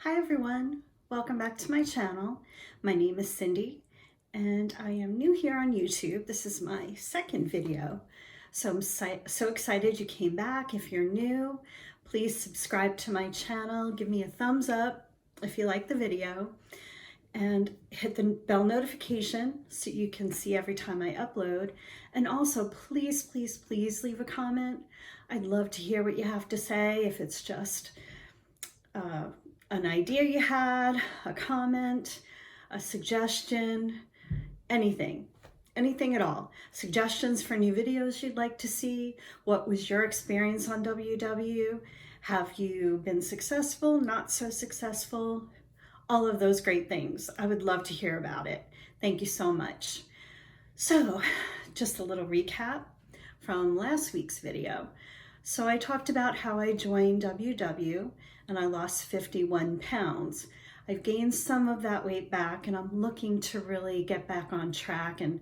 Hi everyone, welcome back to my channel. My name is Cindy and I am new here on YouTube. This is my second video. So I'm so excited you came back. If you're new, please subscribe to my channel. Give me a thumbs up if you like the video and hit the bell notification so you can see every time I upload. And also please leave a comment. I'd love to hear what you have to say. If it's just an idea you had, a comment, a suggestion, anything at all. Suggestions for new videos you'd like to see. What was your experience on WW? Have you been successful, not so successful? All of those great things. I would love to hear about it. Thank you so much. So just a little recap from last week's video. So I talked about how I joined WW and I lost 51 pounds. I've gained some of that weight back and I'm looking to really get back on track, and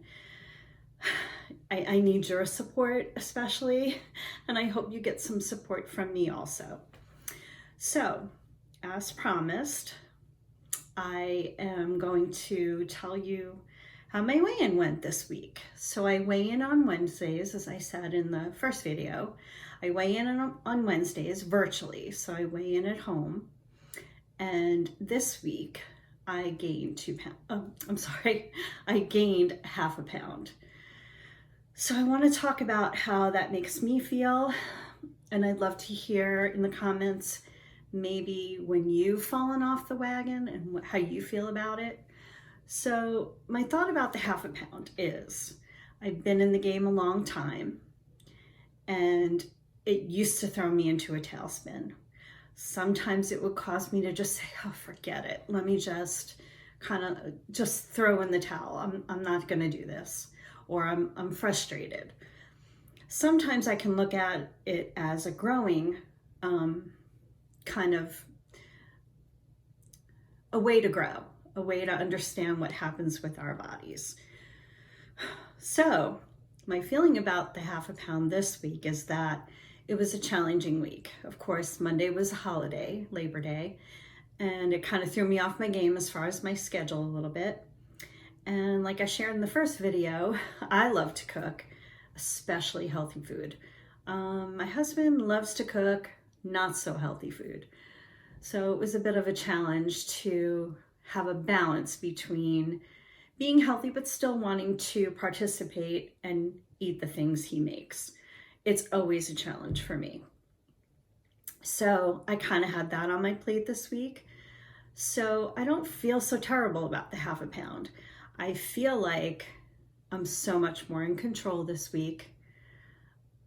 I need your support especially, and I hope you get some support from me also. So as promised, I am going to tell you how my weigh-in went this week. So I weigh in on Wednesdays, as I said in the first video. I weigh in on Wednesdays virtually, so I weigh in at home. And this week I gained 2 pounds. I gained half a pound. So I want to talk about how that makes me feel, and I'd love to hear in the comments maybe when you've fallen off the wagon and how you feel about it. So my thought about the half a pound is, I've been in the game a long time and it used to throw me into a tailspin. Sometimes it would cause me to just say, oh, forget it. Let me just throw in the towel. I'm not gonna do this, or I'm frustrated. Sometimes I can look at it as a growing kind of a way to grow, a way to understand what happens with our bodies. So my feeling about the half a pound this week is that it was a challenging week. Of course, Monday was a holiday, Labor Day, and it kind of threw me off my game as far as my schedule a little bit. And like I shared in the first video, I love to cook, especially healthy food. My husband loves to cook not so healthy food. So it was a bit of a challenge to have a balance between being healthy but still wanting to participate and eat the things he makes. It's always a challenge for me. So I kind of had that on my plate this week. So I don't feel so terrible about the half a pound. I feel like I'm so much more in control this week,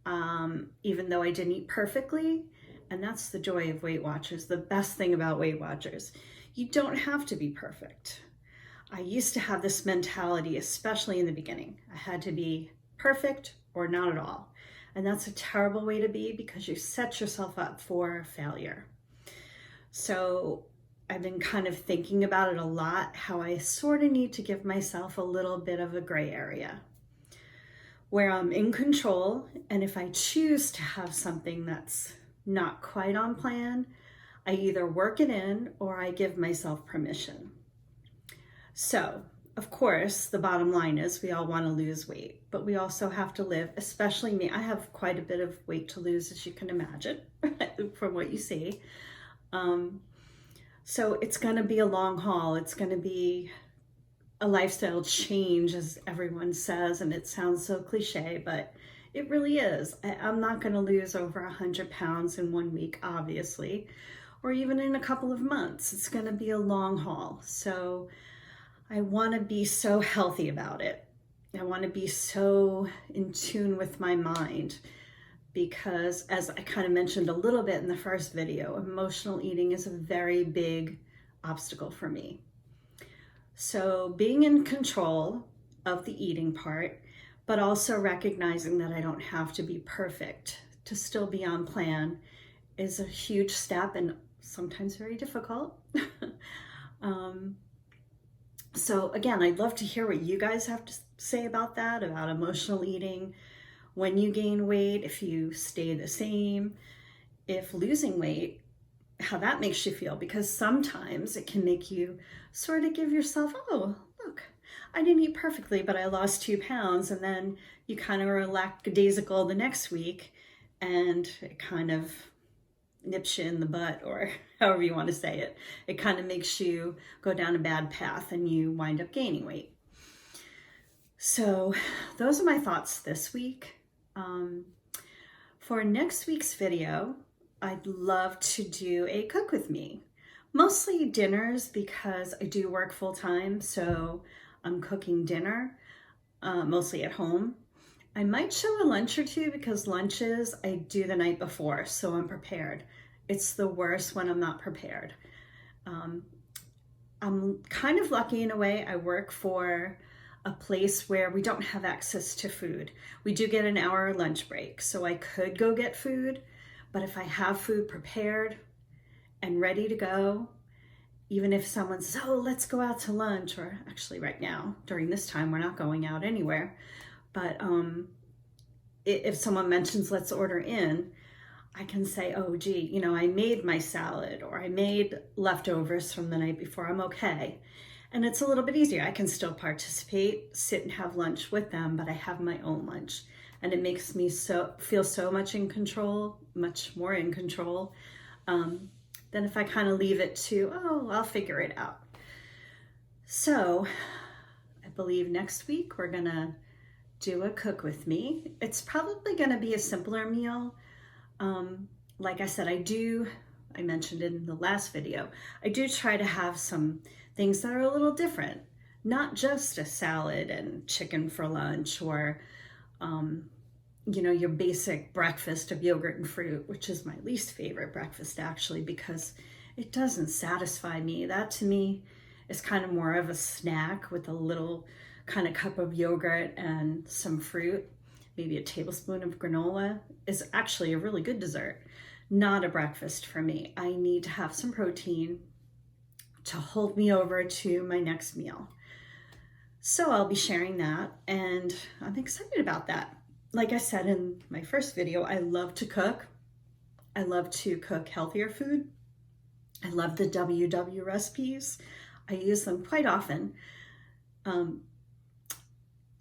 even though I didn't eat perfectly. And that's the joy of Weight Watchers. The best thing about Weight Watchers, you don't have to be perfect. I used to have this mentality, especially in the beginning. I had to be perfect or not at all. And that's a terrible way to be, because you set yourself up for failure. So I've been kind of thinking about it a lot, how I sort of need to give myself a little bit of a gray area where I'm in control. And if I choose to have something that's not quite on plan, I either work it in or I give myself permission. So, of course, the bottom line is we all want to lose weight, but we also have to live, especially me. I have quite a bit of weight to lose, as you can imagine, from what you see. So it's going to be a long haul. It's going to be a lifestyle change, as everyone says, and it sounds so cliche, but it really is. I'm not going to lose over 100 pounds in 1 week, obviously, or even in a couple of months. It's going to be a long haul. So I want to be so healthy about it. I want to be so in tune with my mind, because as I kind of mentioned a little bit in the first video, emotional eating is a very big obstacle for me. So being in control of the eating part, but also recognizing that I don't have to be perfect to still be on plan, is a huge step and sometimes very difficult. So again, I'd love to hear what you guys have to say about that, about emotional eating, when you gain weight, if you stay the same, if losing weight how that makes you feel, because sometimes it can make you sort of give yourself, oh, look, I didn't eat perfectly, but I lost 2 pounds. And then you kind of are lackadaisical the next week, and it kind of nips you in the butt, or however you want to say it. It kind of makes you go down a bad path and you wind up gaining weight. So those are my thoughts this week. For next week's video, I'd love to do a cook with me. Mostly dinners, because I do work full time, so I'm cooking dinner, mostly at home. I might show a lunch or two, because lunches I do the night before, so I'm prepared. It's the worst when I'm not prepared. I'm kind of lucky in a way. I work for a place where we don't have access to food. We do get an hour lunch break, so I could go get food, but if I have food prepared and ready to go, even if someone says, oh, let's go out to lunch, or actually right now, during this time, we're not going out anywhere, but if someone mentions let's order in, I can say, oh, gee, you know, I made my salad, or I made leftovers from the night before, I'm okay. And it's a little bit easier. I can still participate, sit and have lunch with them, but I have my own lunch. And it makes me feel so much in control, much more in control, than if I kind of leave it to, oh, I'll figure it out. So I believe next week we're gonna do a cook with me. It's probably gonna be a simpler meal. Like I said, I mentioned in the last video, I do try to have some things that are a little different, not just a salad and chicken for lunch, or, you know, your basic breakfast of yogurt and fruit, which is my least favorite breakfast actually, because it doesn't satisfy me. That to me is kind of more of a snack with a little kind of cup of yogurt and some fruit. Maybe a tablespoon of granola is actually a really good dessert. Not a breakfast for me. I need to have some protein to hold me over to my next meal. So I'll be sharing that, and I'm excited about that. Like I said in my first video, I love to cook. I love to cook healthier food. I love the WW recipes. I use them quite often.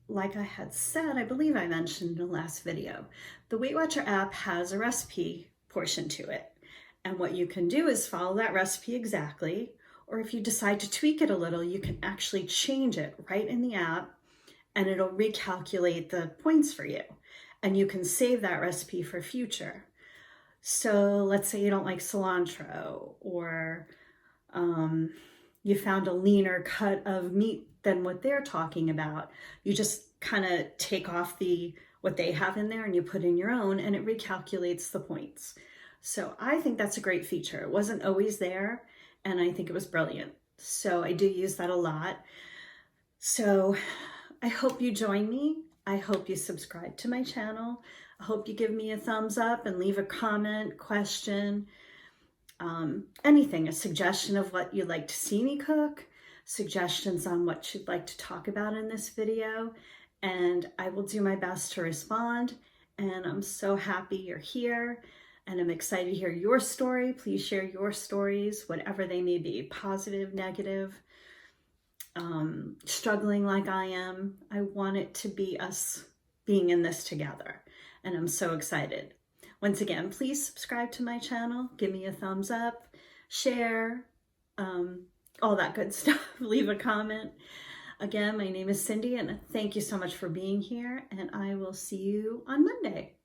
Like I had said, I believe I mentioned in the last video, the Weight Watcher app has a recipe portion to it. And what you can do is follow that recipe exactly, or if you decide to tweak it a little, you can actually change it right in the app, and it'll recalculate the points for you. And you can save that recipe for future. So let's say you don't like cilantro, or you found a leaner cut of meat than what they're talking about. You just kind of take off what they have in there and you put in your own, and it recalculates the points. So I think that's a great feature. It wasn't always there, and I think it was brilliant. So I do use that a lot. So I hope you join me. I hope you subscribe to my channel. I hope you give me a thumbs up and leave a comment, question, anything, a suggestion of what you'd like to see me cook, suggestions on what you'd like to talk about in this video, and I will do my best to respond. And I'm so happy you're here, and I'm excited to hear your story. Please share your stories, whatever they may be, positive, negative, struggling like I am. I want it to be us being in this together, and I'm so excited. Once again, please subscribe to my channel, give me a thumbs up, share, all that good stuff. Leave a comment. Again, my name is Cindy, and thank you so much for being here, and I will see you on Monday.